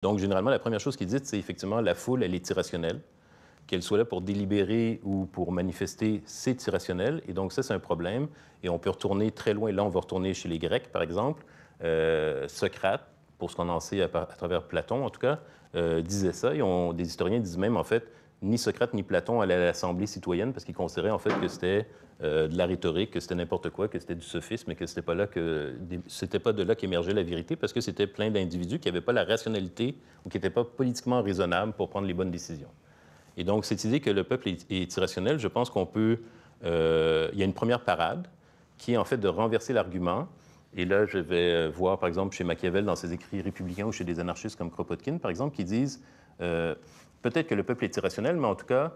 Donc, généralement, la première chose qu'ils disent, c'est effectivement la foule, elle est irrationnelle. Qu'elle soit là pour délibérer ou pour manifester, c'est irrationnel. Et donc, ça, c'est un problème. Et on peut retourner très loin. Là, on va retourner chez les Grecs, par exemple. Socrate, pour ce qu'on en sait à travers Platon, en tout cas, disait ça. Et des historiens disent même, en fait, ni Socrate ni Platon allaient à l'Assemblée citoyenne parce qu'ils considéraient, en fait, que c'était de la rhétorique, que c'était n'importe quoi, que c'était du sophisme et que c'était pas là c'était pas de là qu'émergeait la vérité parce que c'était plein d'individus qui n'avaient pas la rationalité ou qui n'étaient pas politiquement raisonnables pour prendre les bonnes décisions. Et donc, cette idée que le peuple est irrationnel, je pense qu'on peut... il y a une première parade qui est en fait de renverser l'argument. Et là, je vais voir, par exemple, chez Machiavel, dans ses écrits républicains ou chez des anarchistes comme Kropotkin, par exemple, qui disent peut-être que le peuple est irrationnel, mais en tout cas,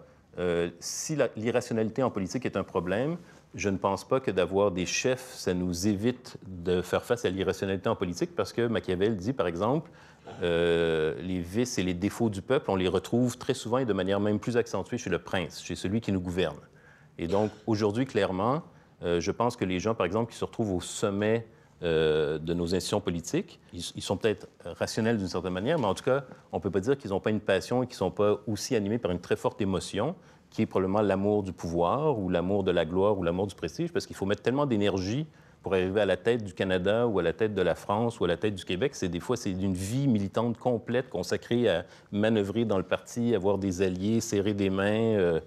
si l'irrationalité en politique est un problème, je ne pense pas que d'avoir des chefs, ça nous évite de faire face à l'irrationalité en politique, parce que Machiavel dit, par exemple, les vices et les défauts du peuple, on les retrouve très souvent et de manière même plus accentuée chez le prince, chez celui qui nous gouverne. Et donc, aujourd'hui, clairement, je pense que les gens, par exemple, qui se retrouvent au sommet de nos institutions politiques, ils sont peut-être rationnels d'une certaine manière, mais en tout cas, on ne peut pas dire qu'ils n'ont pas une passion et qu'ils ne sont pas aussi animés par une très forte émotion, qui est probablement l'amour du pouvoir ou l'amour de la gloire ou l'amour du prestige, parce qu'il faut mettre tellement d'énergie pour arriver à la tête du Canada ou à la tête de la France ou à la tête du Québec. Des fois, c'est une vie militante complète consacrée à manœuvrer dans le parti, avoir des alliés, serrer des mains,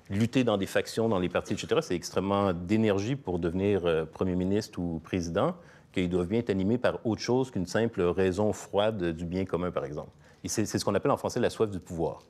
lutter dans des factions, dans les partis, etc. C'est extrêmement d'énergie pour devenir premier ministre ou président, qu'ils doivent bien être animés par autre chose qu'une simple raison froide du bien commun, par exemple. Et c'est ce qu'on appelle en français la soif du pouvoir.